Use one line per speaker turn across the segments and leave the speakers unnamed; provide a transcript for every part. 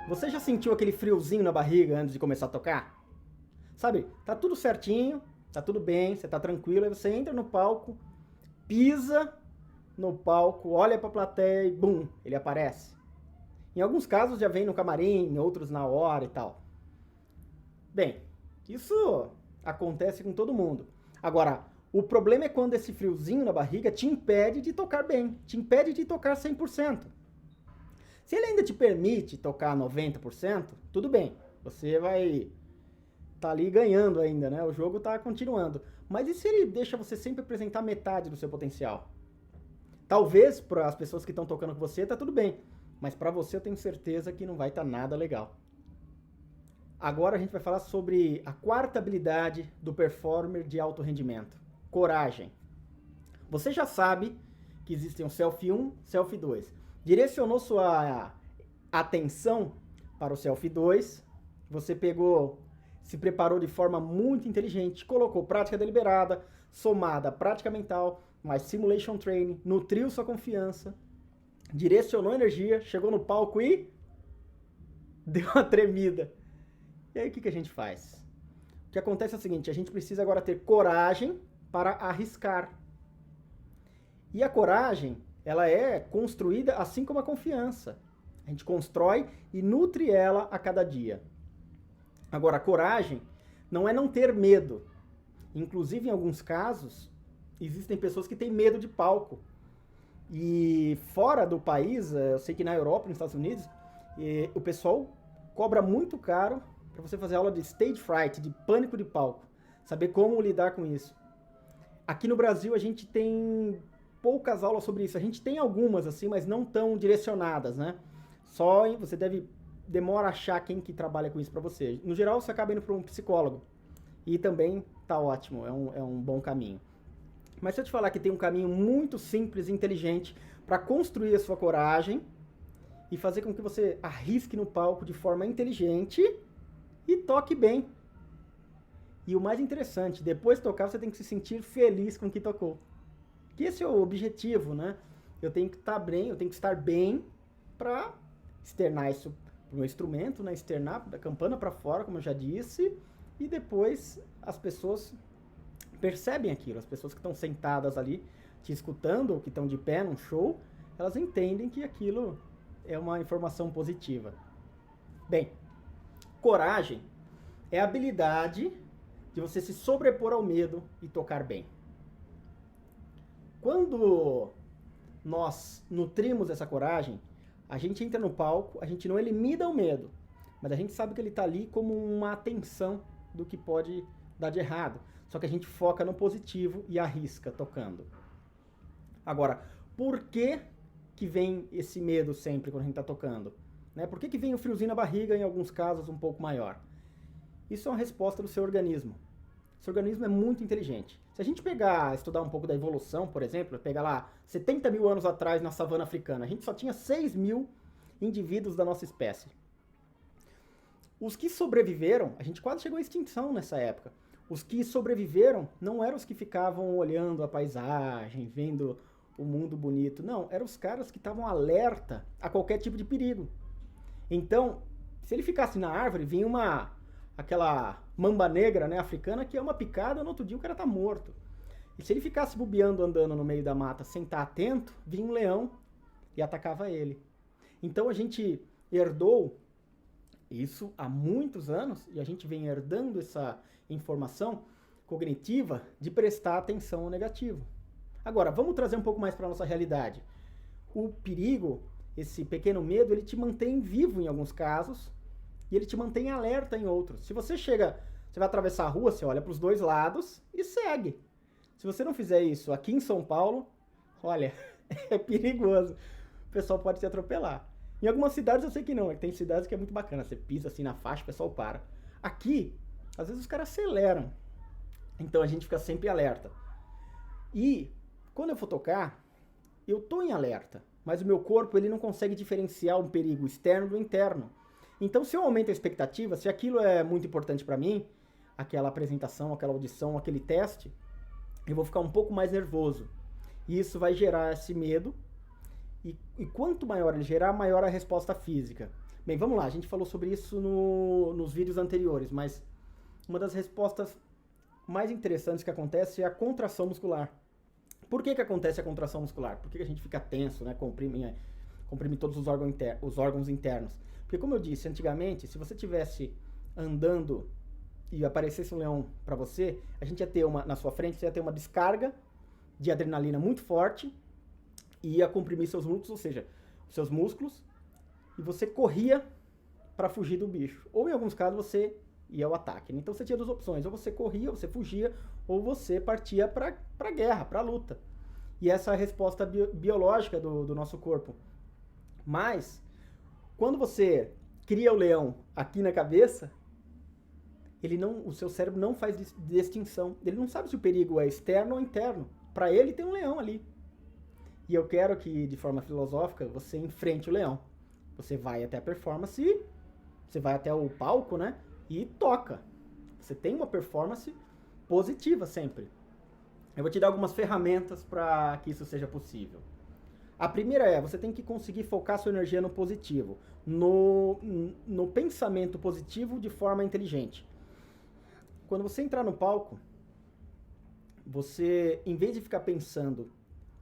Você já sentiu aquele friozinho na barriga antes de começar a tocar? Sabe, tá tudo certinho, tá tudo bem, você tá tranquilo, aí você entra no palco, pisa no palco, olha pra plateia e bum, ele aparece. Em alguns casos já vem no camarim, em outros na hora e tal. Bem, isso acontece com todo mundo. Agora, o problema é quando esse friozinho na barriga te impede de tocar bem, te impede de tocar 100%. Se ele ainda te permite tocar 90%, tudo bem. Você vai tá ali ganhando ainda, né? O jogo tá continuando. Mas e se ele deixa você sempre apresentar metade do seu potencial? Talvez para as pessoas que estão tocando com você tá tudo bem, mas para você eu tenho certeza que não vai estar nada legal. Agora a gente vai falar sobre a quarta habilidade do performer de alto rendimento: coragem. Você já sabe que existem o Selfie 1, Selfie 2. Direcionou sua atenção para o Selfie 2, você pegou, se preparou de forma muito inteligente, colocou prática deliberada, somada prática mental, mais simulation training, nutriu sua confiança, direcionou energia, chegou no palco e deu uma tremida. E aí o que a gente faz? O que acontece é o seguinte: a gente precisa agora ter coragem para arriscar. E a coragem, ela é construída assim como a confiança. A gente constrói e nutre ela a cada dia. Agora, a coragem não é não ter medo. Inclusive, em alguns casos, existem pessoas que têm medo de palco. E fora do país, eu sei que na Europa, nos Estados Unidos, o pessoal cobra muito caro para você fazer aula de stage fright, de pânico de palco. Saber como lidar com isso. Aqui no Brasil, a gente tem poucas aulas sobre isso. A gente tem algumas, assim, mas não tão direcionadas, né? Só você demora a achar quem que trabalha com isso para você. No geral, você acaba indo para um psicólogo. E também tá ótimo, é um bom caminho. Mas se eu te falar que tem um caminho muito simples e inteligente para construir a sua coragem e fazer com que você arrisque no palco de forma inteligente e toque bem. E o mais interessante, depois de tocar, você tem que se sentir feliz com o que tocou. Que esse é o objetivo, né? Eu tenho que estar bem, eu tenho que estar bem para externar isso pro meu instrumento, né? Externar da campana para fora, como eu já disse, e depois as pessoas percebem aquilo. As pessoas que estão sentadas ali te escutando, ou que estão de pé num show, elas entendem que aquilo é uma informação positiva. Bem, coragem é a habilidade de você se sobrepor ao medo e tocar bem. Quando nós nutrimos essa coragem, a gente entra no palco, a gente não elimina o medo, mas a gente sabe que ele está ali como uma atenção do que pode dar de errado. Só que a gente foca no positivo e arrisca tocando. Agora, por que vem esse medo sempre quando a gente está tocando? Né? Por que vem o friozinho na barriga, em alguns casos um pouco maior? Isso é uma resposta do seu organismo. Seu organismo é muito inteligente. Se a gente estudar um pouco da evolução, por exemplo, pegar lá 70 mil anos atrás na savana africana, a gente só tinha 6 mil indivíduos da nossa espécie. Os que sobreviveram, a gente quase chegou à extinção nessa época. Os que sobreviveram não eram os que ficavam olhando a paisagem, vendo o mundo bonito. Não, eram os caras que estavam alerta a qualquer tipo de perigo. Então, se ele ficasse na árvore, vinha aquela mamba negra, né, africana, que é uma picada, no outro dia o cara tá morto. E se ele ficasse bobeando, andando no meio da mata sem estar atento, vinha um leão e atacava ele. Então a gente herdou isso há muitos anos e a gente vem herdando essa informação cognitiva de prestar atenção ao negativo. Agora, vamos trazer um pouco mais para a nossa realidade. O perigo, esse pequeno medo, ele te mantém vivo em alguns casos e ele te mantém alerta em outros. Se você vai atravessar a rua, você olha para os dois lados e segue. Se você não fizer isso aqui em São Paulo, olha, é perigoso. O pessoal pode te atropelar. Em algumas cidades eu sei que não, tem cidades que é muito bacana, você pisa assim na faixa, o pessoal para. Aqui, às vezes os caras aceleram, então a gente fica sempre alerta. E quando eu for tocar, eu tô em alerta, mas o meu corpo ele não consegue diferenciar um perigo externo do interno. Então se eu aumento a expectativa, se aquilo é muito importante para mim, aquela apresentação, aquela audição, aquele teste, eu vou ficar um pouco mais nervoso. E isso vai gerar esse medo. E quanto maior ele gerar, maior a resposta física. Bem, vamos lá, a gente falou sobre isso nos vídeos anteriores, mas uma das respostas mais interessantes que acontece é a contração muscular. Por que acontece a contração muscular? Por que a gente fica tenso, né? Comprime todos os órgãos internos. Porque, como eu disse, antigamente, se você tivesse andando e aparecesse um leão para você, a gente ia ter na sua frente, você ia ter uma descarga de adrenalina muito forte e ia comprimir seus músculos, ou seja, os seus músculos, e você corria para fugir do bicho. Ou em alguns casos você ia ao ataque. Então você tinha duas opções, ou você corria, ou você fugia, ou você partia para guerra, para luta. E essa é a resposta biológica do nosso corpo. Mas, quando você cria o leão aqui na cabeça, o seu cérebro não faz distinção. Ele não sabe se o perigo é externo ou interno. Para ele tem um leão ali. E eu quero que, de forma filosófica, você enfrente o leão. Você vai até a performance, você vai até o palco, né? E toca. Você tem uma performance positiva sempre. Eu vou te dar algumas ferramentas para que isso seja possível. A primeira você tem que conseguir focar sua energia no positivo, no pensamento positivo de forma inteligente. Quando você entrar no palco, você, em vez de ficar pensando,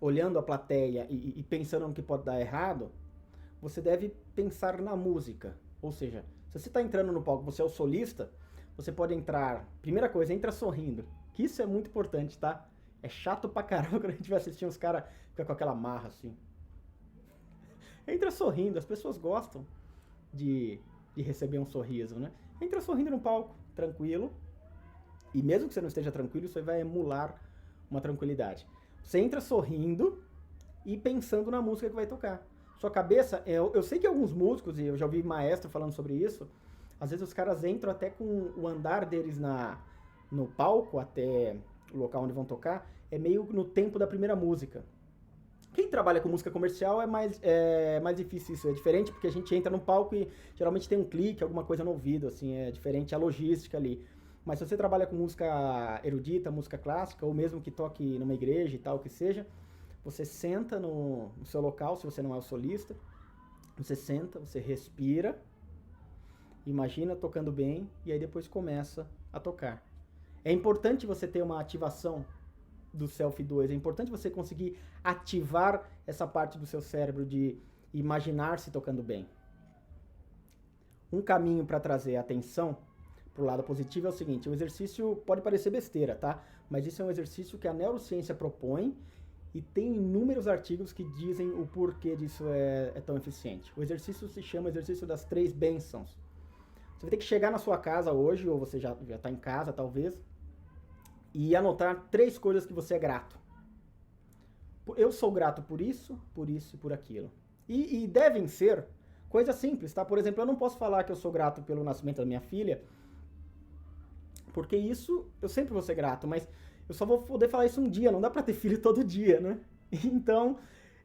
olhando a plateia e pensando no que pode dar errado, você deve pensar na música. Ou seja, se você está entrando no palco, você é o solista, você pode entrar, primeira coisa, entra sorrindo, que isso é muito importante, tá? É chato pra caramba quando a gente vai assistir uns caras ficar com aquela marra assim. Entra sorrindo, as pessoas gostam de receber um sorriso, né? Entra sorrindo no palco, tranquilo. E mesmo que você não esteja tranquilo, isso aí vai emular uma tranquilidade. Você entra sorrindo e pensando na música que vai tocar. Sua cabeça, eu sei que alguns músicos, e eu já ouvi maestro falando sobre isso, às vezes os caras entram até com o andar deles no palco, até o local onde vão tocar, é meio no tempo da primeira música. Quem trabalha com música comercial é mais difícil isso, é diferente porque a gente entra no palco e geralmente tem um clique, alguma coisa no ouvido, assim, é diferente a logística ali. Mas se você trabalha com música erudita, música clássica, ou mesmo que toque numa igreja e tal, que seja, você senta no seu local, se você não é o solista, você senta, você respira, imagina tocando bem, e aí depois começa a tocar. É importante você ter uma ativação do Self 2, é importante você conseguir ativar essa parte do seu cérebro de imaginar-se tocando bem. Um caminho para trazer a atenção para o lado positivo é o seguinte, o exercício pode parecer besteira, tá? Mas isso é um exercício que a neurociência propõe e tem inúmeros artigos que dizem o porquê disso é tão eficiente. O exercício se chama exercício das 3 bênçãos. Você vai ter que chegar na sua casa hoje, ou você já está em casa talvez, e anotar 3 coisas que você é grato. Eu sou grato por isso e por aquilo. E devem ser coisas simples, tá? Por exemplo, eu não posso falar que eu sou grato pelo nascimento da minha filha, porque isso eu sempre vou ser grato, mas eu só vou poder falar isso um dia, não dá pra ter filho todo dia, né? Então,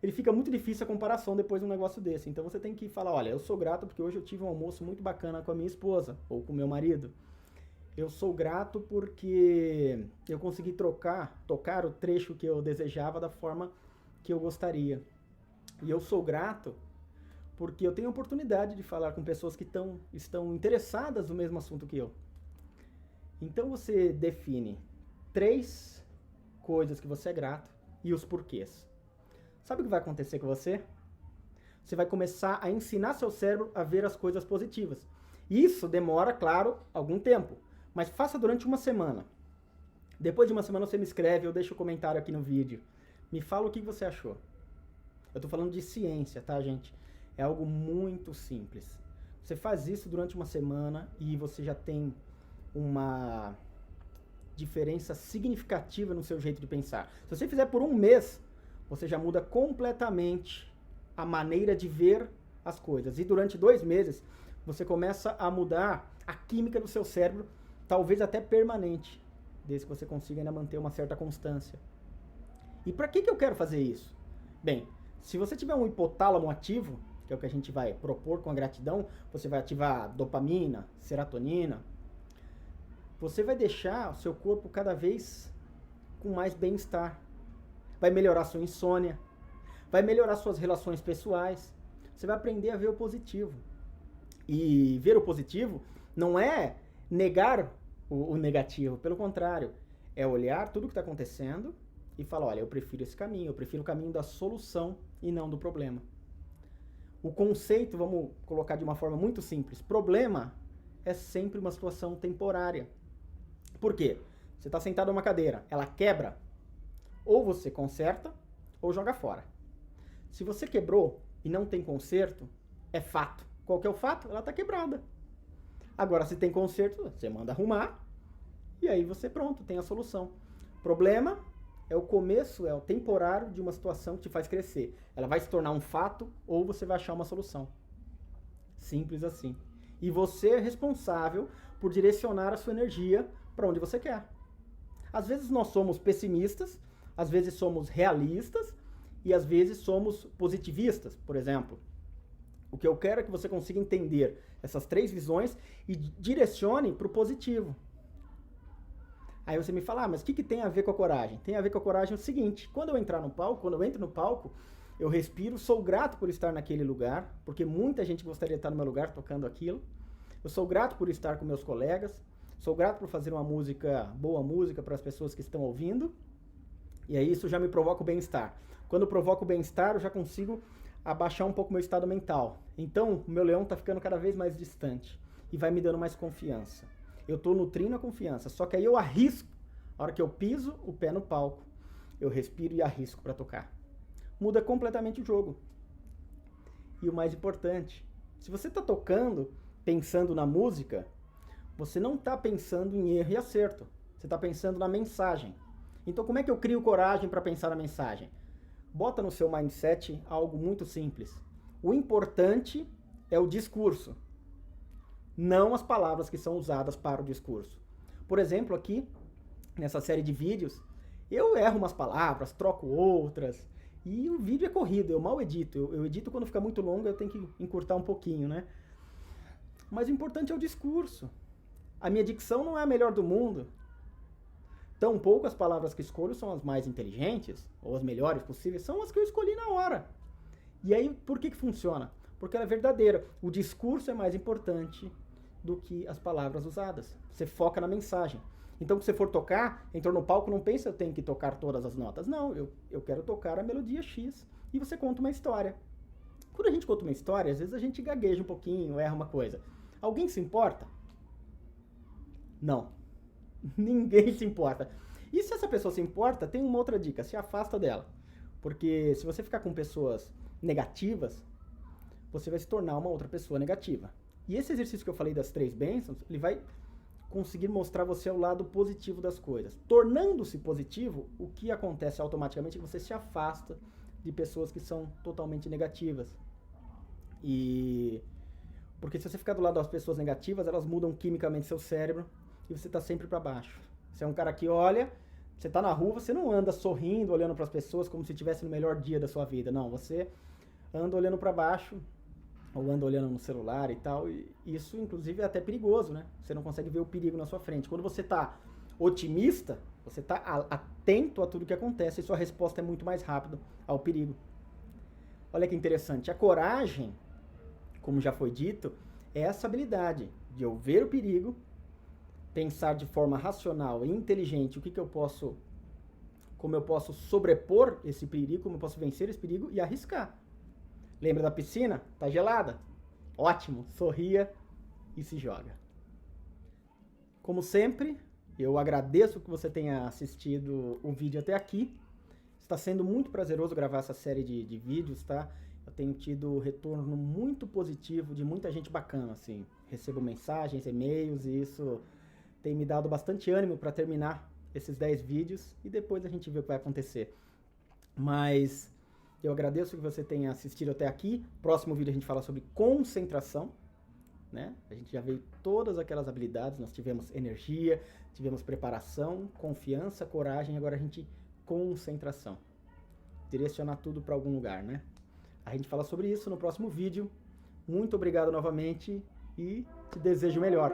ele fica muito difícil a comparação depois de um negócio desse. Então você tem que falar, olha, eu sou grato porque hoje eu tive um almoço muito bacana com a minha esposa, ou com o meu marido. Eu sou grato porque eu consegui tocar o trecho que eu desejava da forma que eu gostaria. E eu sou grato porque eu tenho a oportunidade de falar com pessoas que estão interessadas no mesmo assunto que eu. Então você define 3 coisas que você é grato e os porquês. Sabe o que vai acontecer com você? Você vai começar a ensinar seu cérebro a ver as coisas positivas. Isso demora, claro, algum tempo, mas faça durante uma semana. Depois de uma semana você me escreve ou deixa um comentário aqui no vídeo. Me fala o que você achou. Eu tô falando de ciência, tá, gente? É algo muito simples. Você faz isso durante uma semana e você já tem uma diferença significativa no seu jeito de pensar. Se você fizer por um mês, você já muda completamente a maneira de ver as coisas. E durante 2 meses, você começa a mudar a química do seu cérebro, talvez até permanente, desde que você consiga ainda manter uma certa constância. E para que eu quero fazer isso? Bem, se você tiver um hipotálamo ativo, que é o que a gente vai propor com a gratidão, você vai ativar dopamina, serotonina, você vai deixar o seu corpo cada vez com mais bem-estar. Vai melhorar sua insônia, vai melhorar suas relações pessoais, você vai aprender a ver o positivo. E ver o positivo não é negar o negativo, pelo contrário, é olhar tudo que está acontecendo e falar, olha, eu prefiro esse caminho, eu prefiro o caminho da solução e não do problema. O conceito, vamos colocar de uma forma muito simples, problema é sempre uma situação temporária. Por quê? Você está sentado numa cadeira, ela quebra, ou você conserta ou joga fora. Se você quebrou e não tem conserto, é fato. Qual que é o fato? Ela está quebrada. Agora, se tem conserto, você manda arrumar e aí você pronto, tem a solução. Problema é o começo, é o temporário de uma situação que te faz crescer. Ela vai se tornar um fato ou você vai achar uma solução. Simples assim. E você é responsável por direcionar a sua energia para onde você quer. Às vezes nós somos pessimistas, às vezes somos realistas e às vezes somos positivistas, por exemplo. O que eu quero é que você consiga entender essas três visões e direcione para o positivo. Aí você me fala, mas o que tem a ver com a coragem? Tem a ver com a coragem o seguinte, quando eu entro no palco, eu respiro, sou grato por estar naquele lugar, porque muita gente gostaria de estar no meu lugar tocando aquilo. Eu sou grato por estar com meus colegas, sou grato por fazer uma música, boa música para as pessoas que estão ouvindo, e aí isso já me provoca o bem-estar. Quando eu provoco o bem-estar, eu já consigo abaixar um pouco o meu estado mental. Então, o meu leão está ficando cada vez mais distante e vai me dando mais confiança. Eu estou nutrindo a confiança, só que aí eu arrisco. A hora que eu piso o pé no palco, eu respiro e arrisco para tocar. Muda completamente o jogo. E o mais importante, se você está tocando, pensando na música, você não está pensando em erro e acerto. Você está pensando na mensagem. Então, como é que eu crio coragem para pensar na mensagem? Bota no seu mindset algo muito simples. O importante é o discurso, não as palavras que são usadas para o discurso. Por exemplo, aqui, nessa série de vídeos, eu erro umas palavras, troco outras, e o vídeo é corrido, eu mal edito. Eu edito quando fica muito longo, eu tenho que encurtar um pouquinho, né? Mas o importante é o discurso. A minha dicção não é a melhor do mundo. Tampouco as palavras que escolho são as mais inteligentes, ou as melhores possíveis, são as que eu escolhi na hora. E aí, por que funciona? Porque ela é verdadeira. O discurso é mais importante do que as palavras usadas. Você foca na mensagem. Então, quando você for tocar, entrou no palco, não pensa eu tenho que tocar todas as notas. Não, eu quero tocar a melodia X. E você conta uma história. Quando a gente conta uma história, às vezes a gente gagueja um pouquinho, erra uma coisa. Alguém se importa? Não. Ninguém se importa. E se essa pessoa se importa, tem uma outra dica, se afasta dela. Porque se você ficar com pessoas negativas, você vai se tornar uma outra pessoa negativa. E esse exercício que eu falei das 3 bênçãos, ele vai conseguir mostrar você o lado positivo das coisas. Tornando-se positivo, o que acontece automaticamente é que você se afasta de pessoas que são totalmente negativas. Porque se você ficar do lado das pessoas negativas, elas mudam quimicamente seu cérebro e você está sempre para baixo. Você é um cara que olha, você está na rua, você não anda sorrindo, olhando para as pessoas como se estivesse no melhor dia da sua vida. Não, você anda olhando para baixo, ou anda olhando no celular e tal, e isso inclusive é até perigoso, né? Você não consegue ver o perigo na sua frente. Quando você está otimista, você está atento a tudo que acontece e sua resposta é muito mais rápida ao perigo. Olha que interessante, a coragem, como já foi dito, é essa habilidade de eu ver o perigo, pensar de forma racional e inteligente como eu posso sobrepor esse perigo, como eu posso vencer esse perigo e arriscar. Lembra da piscina? Tá gelada? Ótimo, sorria e se joga. Como sempre, eu agradeço que você tenha assistido o vídeo até aqui. Está sendo muito prazeroso gravar essa série de vídeos, tá? Eu tenho tido retorno muito positivo de muita gente bacana, assim. Recebo mensagens, e-mails e isso tem me dado bastante ânimo para terminar esses 10 vídeos e depois a gente vê o que vai acontecer. Mas eu agradeço que você tenha assistido até aqui. Próximo vídeo a gente fala sobre concentração, né? A gente já veio todas aquelas habilidades, nós tivemos energia, tivemos preparação, confiança, coragem, agora a gente concentração. Direcionar tudo para algum lugar, né? A gente fala sobre isso no próximo vídeo. Muito obrigado novamente e te desejo o melhor.